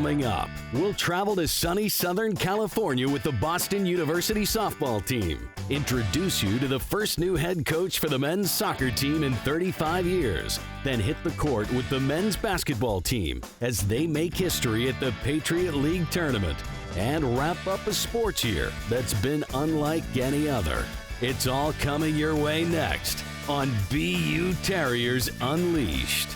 Coming up, we'll travel to sunny Southern California with the Boston University softball team. Introduce you to the first new head coach for the men's soccer team in 35 years. Then hit the court with the men's basketball team as they make history at the Patriot League tournament. And wrap up a sports year that's been unlike any other. It's all coming your way next on BU Terriers Unleashed.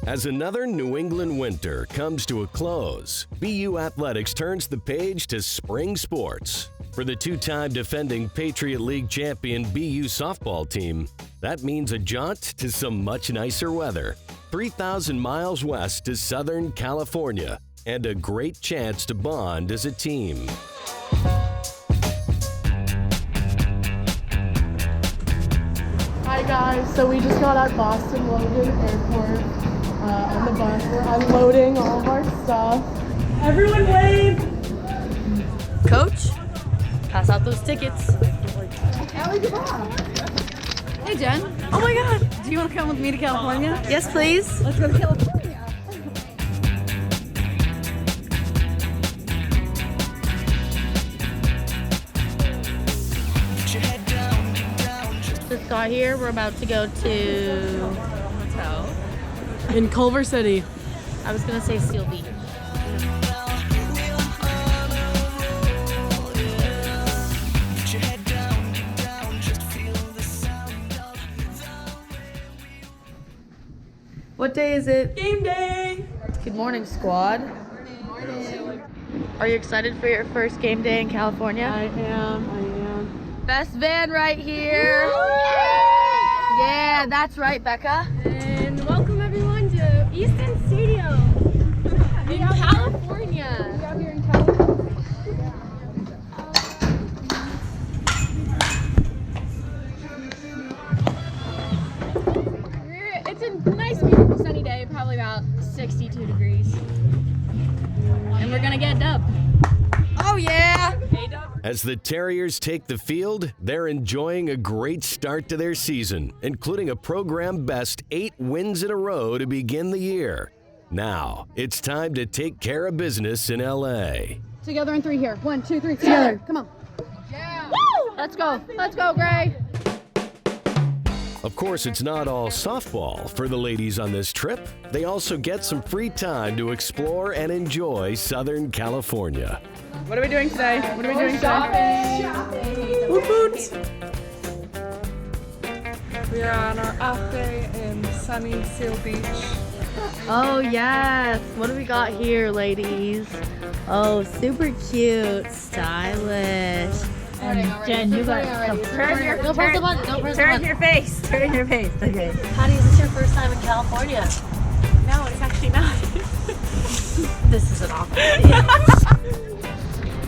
As another New England winter comes to a close, BU Athletics turns the page to spring sports. For the two-time defending Patriot League champion BU softball team, that means a jaunt to some much nicer weather, 3,000 miles west to Southern California, and a great chance to bond as a team. Hi guys, so we just got at Boston Logan Airport on the bus. We're unloading all of our stuff. Everyone wave! Coach, pass out those tickets. Hey Jen. Oh my god, do you want to come with me to California? Yes please. Let's go to California. Just got here, we're about to go to hotel. In Culver City. I was gonna say Seal Beach. What day is it? Game day! Good morning, squad. Good morning. Are you excited for your first game day in California? I am. Best van right here. Yeah, that's right, Becca. And welcome everyone to Easton Stadium in California. We out here in California. It's a nice, beautiful, sunny day, probably about 62 degrees. And we're gonna get dub. Oh yeah! Hey, dub. As the Terriers take the field, they're enjoying a great start to their season, including a program-best 8 wins in a row to begin the year. Now, it's time to take care of business in LA. Together in 3 here. 1, 2, 3, together. Come on. Yeah! Woo! Let's go. Let's go, Gray. Of course, it's not all softball for the ladies on this trip. They also get some free time to explore and enjoy Southern California. What are we doing today? What are we doing today? Woot woot! We are on our off day in sunny Seal Beach. Oh yes! What do we got here, ladies? Oh, super cute, stylish. And Jen, you got turn your face. Turn your face. Okay. Patty, is this your first time in California? No, it's actually not. This is an awkward.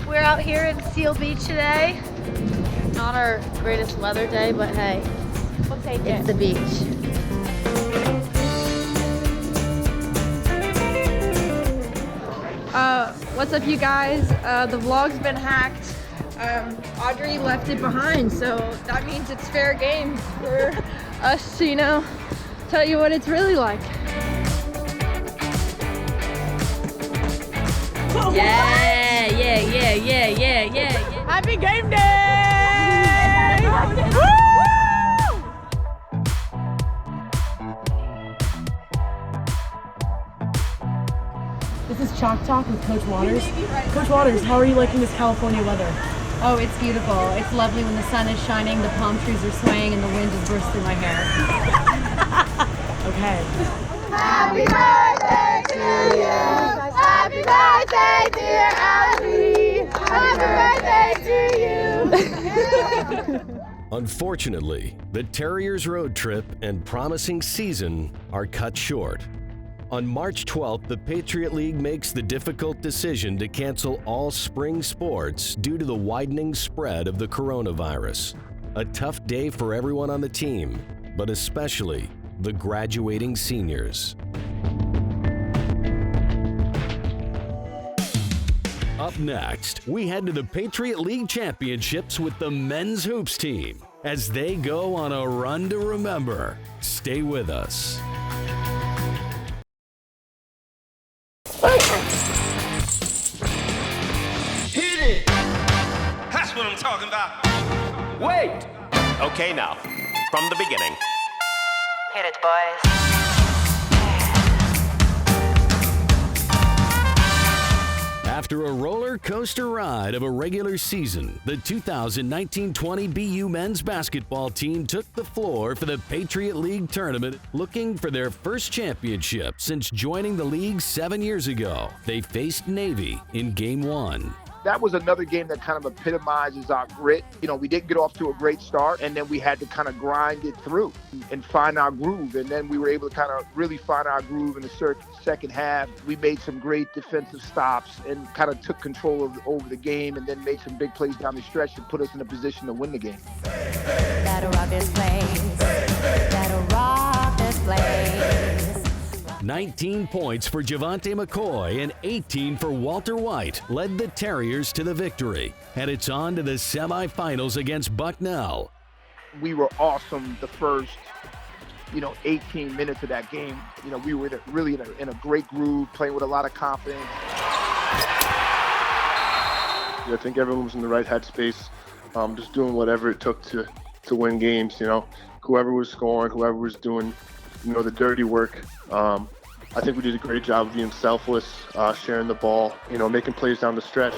We're out here in Seal Beach today. Not our greatest weather day, but hey, We'll take it's it. the beach. What's up, you guys? The vlog's been hacked. Audrey left it behind, so that means it's fair game for us to, you know, tell you what it's really like. Yeah. Happy game day! This is Chalk Talk with Coach Waters. Coach Waters, how are you liking this California weather? Oh, it's beautiful. It's lovely when the sun is shining, the palm trees are swaying, and the wind just bursts through my hair. Okay. Happy birthday to you. Happy birthday, dear Abby. Happy birthday to you. Unfortunately, the Terriers' road trip and promising season are cut short. On March 12th, the Patriot League makes the difficult decision to cancel all spring sports due to the widening spread of the coronavirus. A tough day for everyone on the team, but especially the graduating seniors. Up next, we head to the Patriot League Championships with the men's hoops team as they go on a run to remember. Stay with us. Hit it! That's what I'm talking about. Wait! Okay, now, from the beginning. Hit it, boys. After a roller coaster ride of a regular season, the 2019-20 BU men's basketball team took the floor for the Patriot League tournament, looking for their first championship since joining the league 7 years ago. They faced Navy in Game 1. That was another game that kind of epitomizes our grit. You know, we didn't get off to a great start, and then we had to kind of grind it through and find our groove. And then we were able to kind of really find our groove in the second half. We made some great defensive stops and kind of took control over the game, and then made some big plays down the stretch to put us in a position to win the game. That'll rock this place. That'll rock this place. 19 points for Javante McCoy and 18 for Walter White led the Terriers to the victory. And it's on to the semifinals against Bucknell. We were awesome the first, 18 minutes of that game. We were really in a great groove, playing with a lot of confidence. I think everyone was in the right headspace, just doing whatever it took to win games. Whoever was scoring, whoever was doing, the dirty work. I think we did a great job of being selfless, sharing the ball, making plays down the stretch.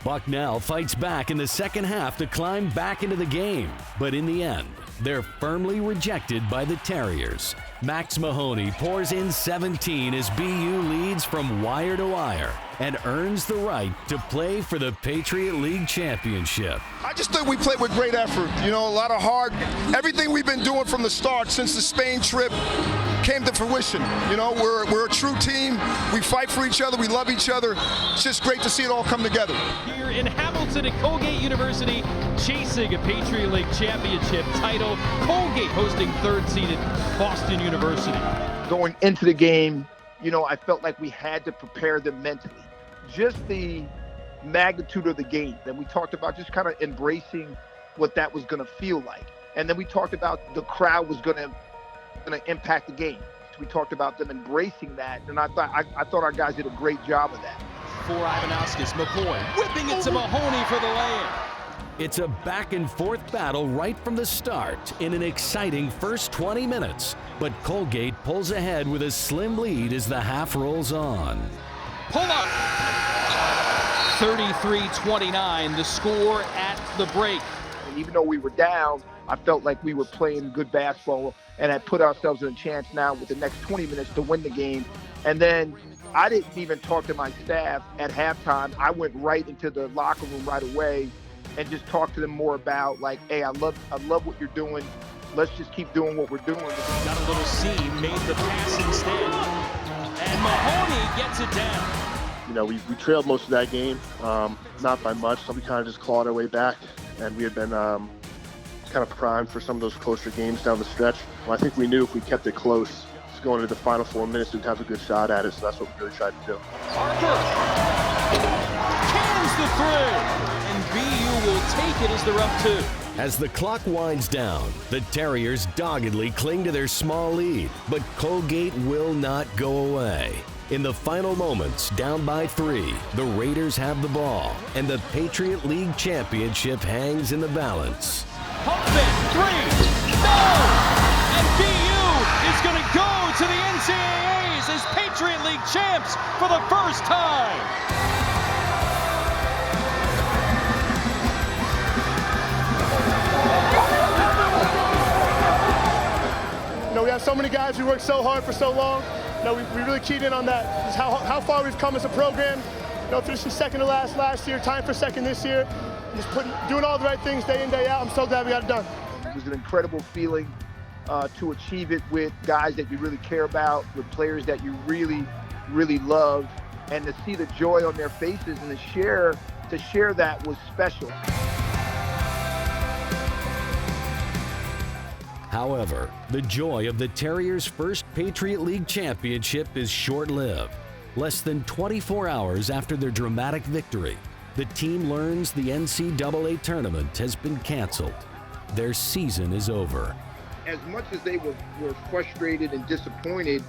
Bucknell fights back in the second half to climb back into the game, but in the end, they're firmly rejected by the Terriers. Max Mahoney pours in 17 as BU leads from wire to wire and earns the right to play for the Patriot League Championship. I just think we played with great effort. A lot of everything we've been doing from the start since the Spain trip came to fruition. We're a true team. We fight for each other. We love each other. It's just great to see it all come together. Here in Hamilton at Colgate University, chasing a Patriot League Championship title. Colgate hosting third-seeded Boston University. Going into the game, I felt like we had to prepare them mentally. Just the magnitude of the game. And we talked about just kind of embracing what that was going to feel like. And then we talked about the crowd was going to impact the game. We talked about them embracing that, and I thought our guys did a great job of that. For Ivanauskas, McCoy whipping it to Mahoney for the layup. It's a back-and-forth battle right from the start in an exciting first 20 minutes. But Colgate pulls ahead with a slim lead as the half rolls on. Pull up! 33-29, the score at the break. And even though we were down, I felt like we were playing good basketball and had put ourselves in a chance now with the next 20 minutes to win the game. And then I didn't even talk to my staff at halftime. I went right into the locker room right away and just talk to them more about, like, hey, I love what you're doing. Let's just keep doing what we're doing. Got a little seam, made the pass instead. And Mahoney gets it down. We trailed most of that game, not by much, so we kind of just clawed our way back. And we had been kind of primed for some of those closer games down the stretch. Well, I think we knew if we kept it close, just going into the final 4 minutes, we'd have a good shot at it, so that's what we really tried to do. Harper cans the three. And BU will take it as they're up 2. As the clock winds down, the Terriers doggedly cling to their small lead, but Colgate will not go away. In the final moments, down by 3, the Raiders have the ball, and the Patriot League Championship hangs in the balance. Pump it, 3, no! And BU is going to go to the NCAAs as Patriot League champs for the first time. We have so many guys who worked so hard for so long. We really keyed in on that. Just how far we've come as a program. Finishing second to last year, tying for second this year. Just doing all the right things day in, day out. I'm so glad we got it done. It was an incredible feeling to achieve it with guys that you really care about, with players that you really, really love, and to see the joy on their faces and to share that was special. However, the joy of the Terriers' first Patriot League championship is short-lived. Less than 24 hours after their dramatic victory, the team learns the NCAA tournament has been canceled. Their season is over. As much as they were frustrated and disappointed,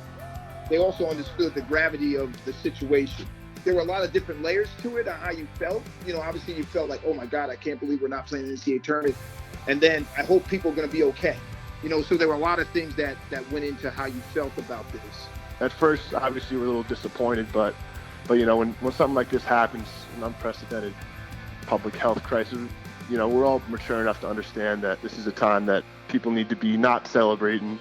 they also understood the gravity of the situation. There were a lot of different layers to it on how you felt. You know, obviously you felt like, oh my God, I can't believe we're not playing the NCAA tournament. And then I hope people are going to be okay. You know, so there were a lot of things that went into how you felt about this. At first, obviously, we're a little disappointed, but you know, when something like this happens, an unprecedented public health crisis, you know, we're all mature enough to understand that this is a time that people need to be not celebrating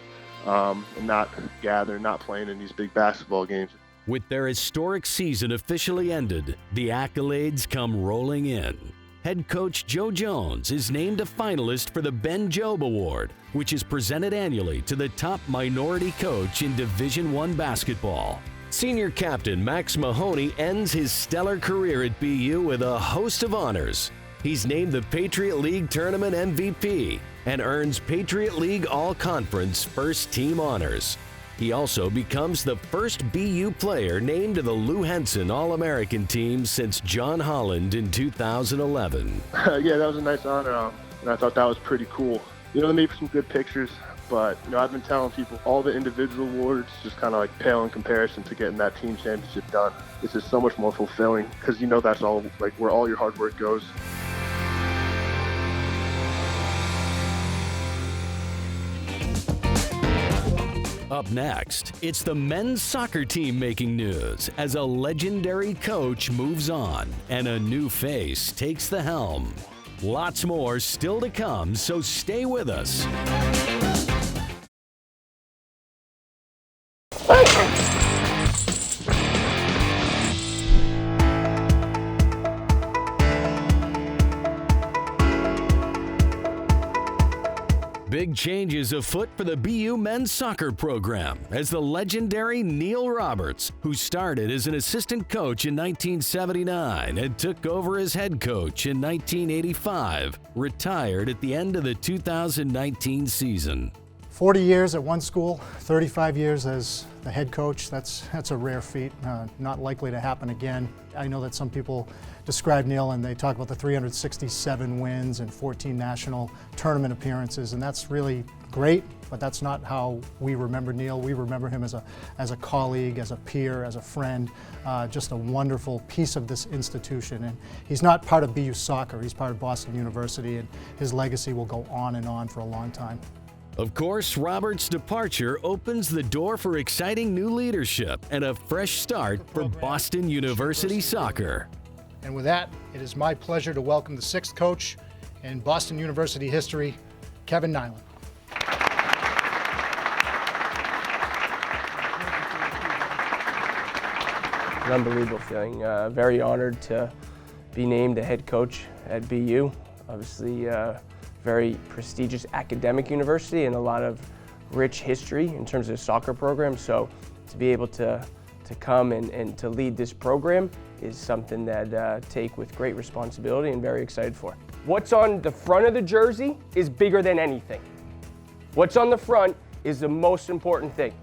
and not gathering, not playing in these big basketball games. With their historic season officially ended, the accolades come rolling in. Head coach Joe Jones is named a finalist for the Ben Jobe Award, which is presented annually to the top minority coach in Division I basketball. Senior captain Max Mahoney ends his stellar career at BU with a host of honors. He's named the Patriot League Tournament MVP and earns Patriot League All-Conference First Team honors. He also becomes the first BU player named to the Lou Henson All-American team since John Holland in 2011. Yeah, that was a nice honor, and I thought that was pretty cool. You know, they made some good pictures, but you know, I've been telling people all the individual awards just kind of like pale in comparison to getting that team championship done. It's just so much more fulfilling because you know that's all like where all your hard work goes. Up next, it's the men's soccer team making news as a legendary coach moves on and a new face takes the helm. Lots more still to come, so stay with us. Big changes afoot for the BU men's soccer program as the legendary Neil Roberts, who started as an assistant coach in 1979 and took over as head coach in 1985, retired at the end of the 2019 season. 40 years at one school, 35 years as the head coach, that's a rare feat, not likely to happen again. I know that some people describe Neil and they talk about the 367 wins and 14 national tournament appearances, and that's really great, but that's not how we remember Neil. We remember him as a colleague, as a peer, as a friend, just a wonderful piece of this institution. And he's not part of BU soccer, he's part of Boston University, and his legacy will go on and on for a long time. Of course, Roberts' departure opens the door for exciting new leadership and a fresh start for Boston University soccer. And with that, it is my pleasure to welcome the sixth coach in Boston University history, Kevin Nylen. An unbelievable feeling. Very honored to be named a head coach at BU. Obviously, very prestigious academic university and a lot of rich history in terms of the soccer program. So to be able to come and to lead this program is something that take with great responsibility and very excited for. What's on the front of the jersey is bigger than anything. What's on the front is the most important thing.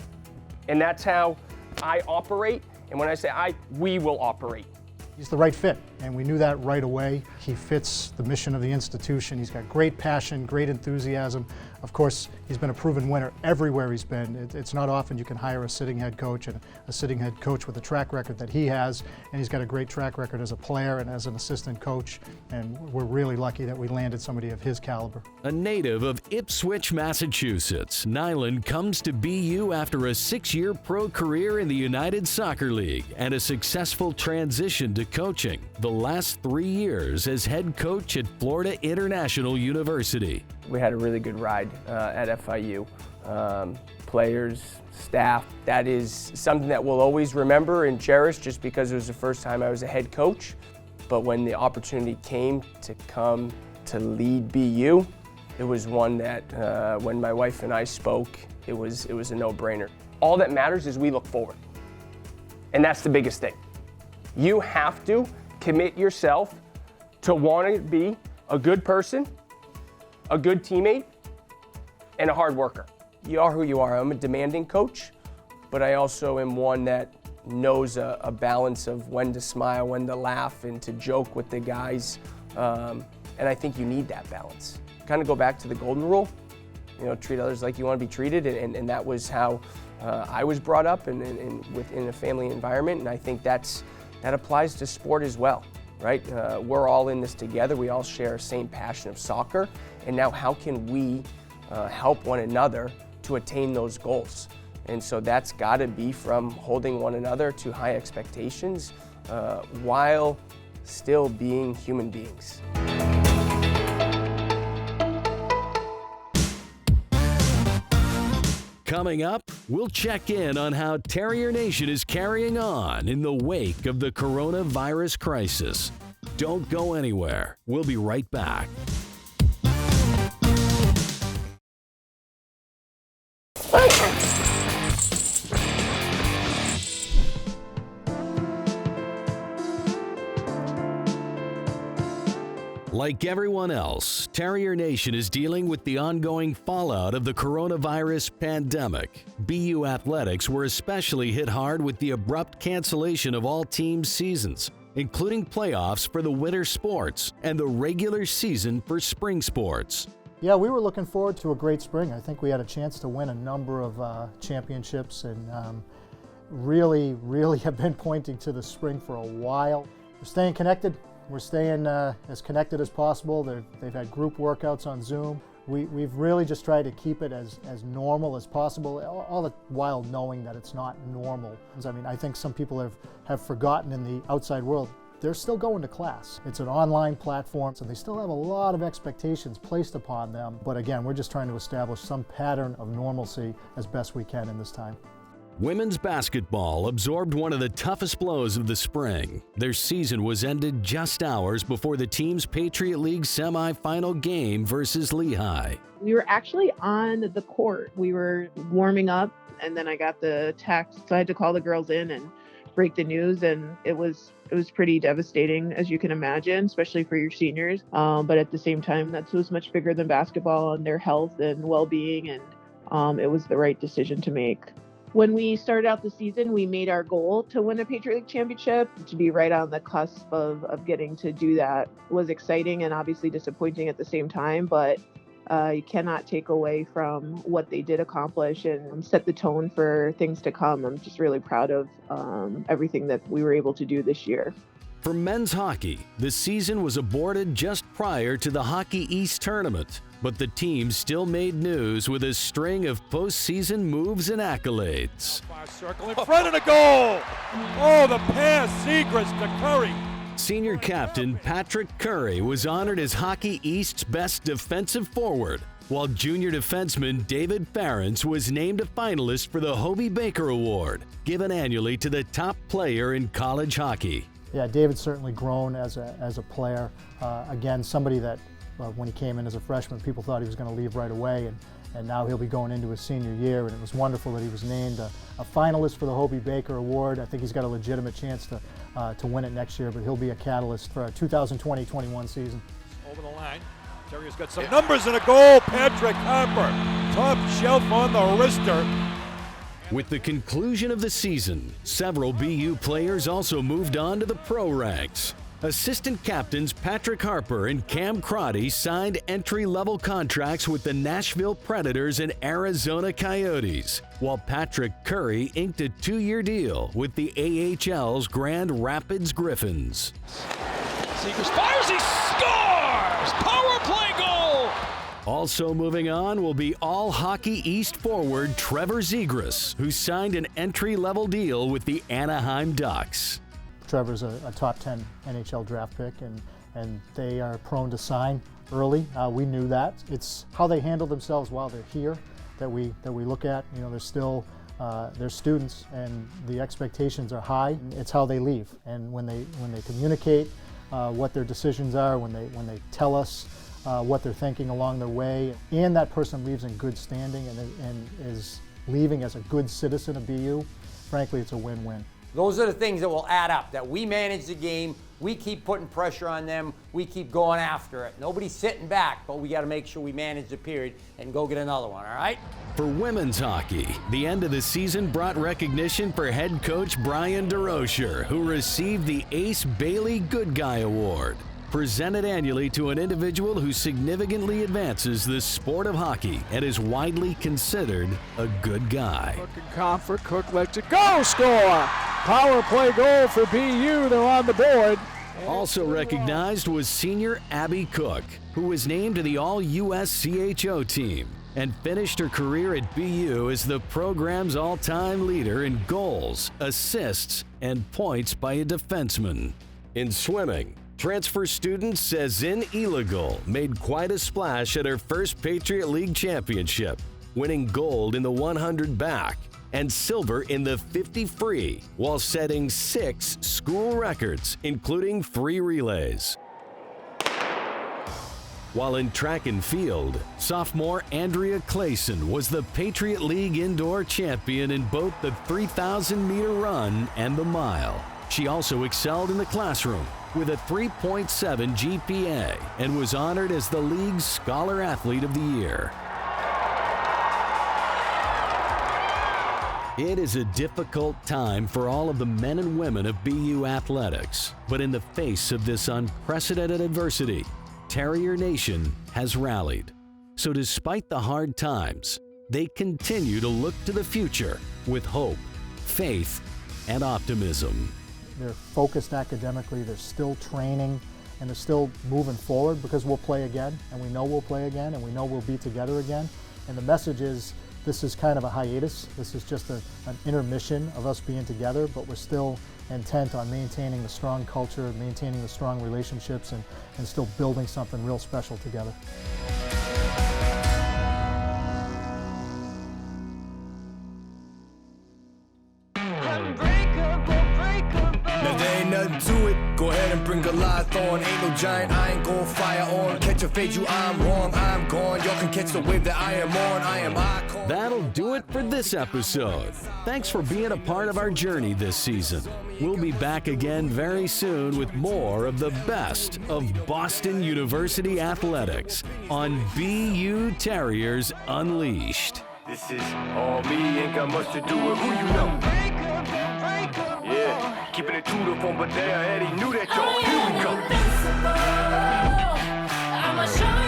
And that's how I operate. And when I say we will operate. He's the right fit, and we knew that right away. He fits the mission of the institution. He's got great passion, great enthusiasm. Of course, he's been a proven winner everywhere he's been. It's not often you can hire a sitting head coach, and a sitting head coach with a track record that he has, and he's got a great track record as a player and as an assistant coach, and we're really lucky that we landed somebody of his caliber. A native of Ipswich, Massachusetts, Nylen comes to BU after a 6-year pro career in the United Soccer League and a successful transition to coaching, the last 3 years as head coach at Florida International University. We had a really good ride at FIU. Players, staff, that is something that we'll always remember and cherish just because it was the first time I was a head coach. But when the opportunity came to come to lead BU, it was one that when my wife and I spoke, it was a no-brainer. All that matters is we look forward. And that's the biggest thing. You have to commit yourself to wanting to be a good person, a good teammate, and a hard worker. You are who you are. I'm a demanding coach, but I also am one that knows a balance of when to smile, when to laugh, and to joke with the guys. And I think you need that balance. Kind of go back to the golden rule, you know, treat others like you want to be treated, and that was how I was brought up and within a family environment, and I think that applies to sport as well, right? We're all in this together. We all share the same passion of soccer, and now how can we help one another to attain those goals? And so that's got to be from holding one another to high expectations while still being human beings. Coming up, we'll check in on how Terrier Nation is carrying on in the wake of the coronavirus crisis. Don't go anywhere. We'll be right back. Like everyone else, Terrier Nation is dealing with the ongoing fallout of the coronavirus pandemic. BU athletics were especially hit hard with the abrupt cancellation of all team seasons, including playoffs for the winter sports and the regular season for spring sports. Yeah, we were looking forward to a great spring. I think we had a chance to win a number of championships and really have been pointing to the spring for a while. We're staying connected. We're staying as connected as possible. They've had group workouts on Zoom. We've really just tried to keep it as normal as possible, all the while knowing that it's not normal. I mean, I think some people have forgotten in the outside world, they're still going to class. It's an online platform, so they still have a lot of expectations placed upon them. But again, we're just trying to establish some pattern of normalcy as best we can in this time. Women's basketball absorbed one of the toughest blows of the spring. Their season was ended just hours before the team's Patriot League semifinal game versus Lehigh. We were actually on the court. We were warming up, and then I got the text, so I had to call the girls in and break the news, and it was pretty devastating, as you can imagine, especially for your seniors. But at the same time, that was much bigger than basketball and their health and well-being, and it was the right decision to make. When we started out the season, we made our goal to win a Patriot League championship. To be right on the cusp of getting to do that was exciting and obviously disappointing at the same time, but you cannot take away from what they did accomplish and set the tone for things to come. I'm just really proud of everything that we were able to do this year. For men's hockey, the season was aborted just prior to the Hockey East tournament, but the team still made news with a string of postseason moves and accolades. Circle in front of the goal. Oh, the pass, Zegras to Curry. Senior captain Patrick Curry was honored as Hockey East's best defensive forward, while junior defenseman David Ferentz was named a finalist for the Hobie Baker Award, given annually to the top player in college hockey. Yeah, David's certainly grown as a player. Again, somebody that when he came in as a freshman, people thought he was going to leave right away, and now he'll be going into his senior year, and it was wonderful that he was named a finalist for the Hobie Baker Award. I think he's got a legitimate chance to win it next year, but he'll be a catalyst for our 2020-21 season. Over the line, Terriers got some numbers and a goal. Patrick Harper, top shelf on the wrister. With the conclusion of the season, several BU players also moved on to the pro ranks. Assistant captains Patrick Harper and Cam Crotty signed entry-level contracts with the Nashville Predators and Arizona Coyotes, while Patrick Curry inked a 2-year deal with the AHL's Grand Rapids Griffins. Zegras fires, he scores! Power play goal! Also moving on will be all Hockey East forward Trevor Zegras, who signed an entry-level deal with the Anaheim Ducks. Trevor's a top 10 NHL draft pick, and they are prone to sign early. We knew that. It's how they handle themselves while they're here that we look at. You know, they're still they're students, and the expectations are high. It's how they leave, and when they communicate what their decisions are, when they tell us what they're thinking along their way, and that person leaves in good standing and is leaving as a good citizen of BU. Frankly, it's a win-win. Those are the things that will add up, that we manage the game, we keep putting pressure on them, we keep going after it. Nobody's sitting back, but we got to make sure we manage the period and go get another one, all right? For women's hockey, the end of the season brought recognition for head coach Brian DeRocher, who received the Ace Bailey Good Guy Award, presented annually to an individual who significantly advances the sport of hockey and is widely considered a good guy. Looking Comfort, Cook lets it go, score! Power play goal for BU, they're on the board. Also recognized was senior Abby Cook, who was named to the All-US CHO team and finished her career at BU as the program's all-time leader in goals, assists, and points by a defenseman. In swimming, transfer student Cezanne Iligal made quite a splash at her first Patriot League championship, winning gold in the 100 back and silver in the 50 free, while setting 6 school records, including 3 relays. While in track and field, sophomore Andrea Clayson was the Patriot League indoor champion in both the 3,000-meter run and the mile. She also excelled in the classroom with a 3.7 GPA and was honored as the league's Scholar Athlete of the Year. It is a difficult time for all of the men and women of BU athletics, but in the face of this unprecedented adversity, Terrier Nation has rallied. So despite the hard times, they continue to look to the future with hope, faith, and optimism. They're focused academically, they're still training, and they're still moving forward because we'll play again, and we know we'll play again, and we know we'll be together again. And the message is, this is kind of a hiatus. This is just an intermission of us being together, but we're still intent on maintaining the strong culture, maintaining the strong relationships, and still building something real special together. Now there ain't nothing to it. Go ahead and bring Goliath on. Ain't no giant, I ain't gon' fire on. Catch a fade, you, I'm wrong, I'm gone. Y'all can catch the wave that I am on. I am icon. That'll do it for this episode. Thanks for being a part of our journey this season. We'll be back again very soon with more of the best of Boston University athletics on BU Terriers Unleashed. This is all me, ain't got much to do with who you know. Yeah, keeping it true to form, but they already knew that, y'all. Here we go. I'ma show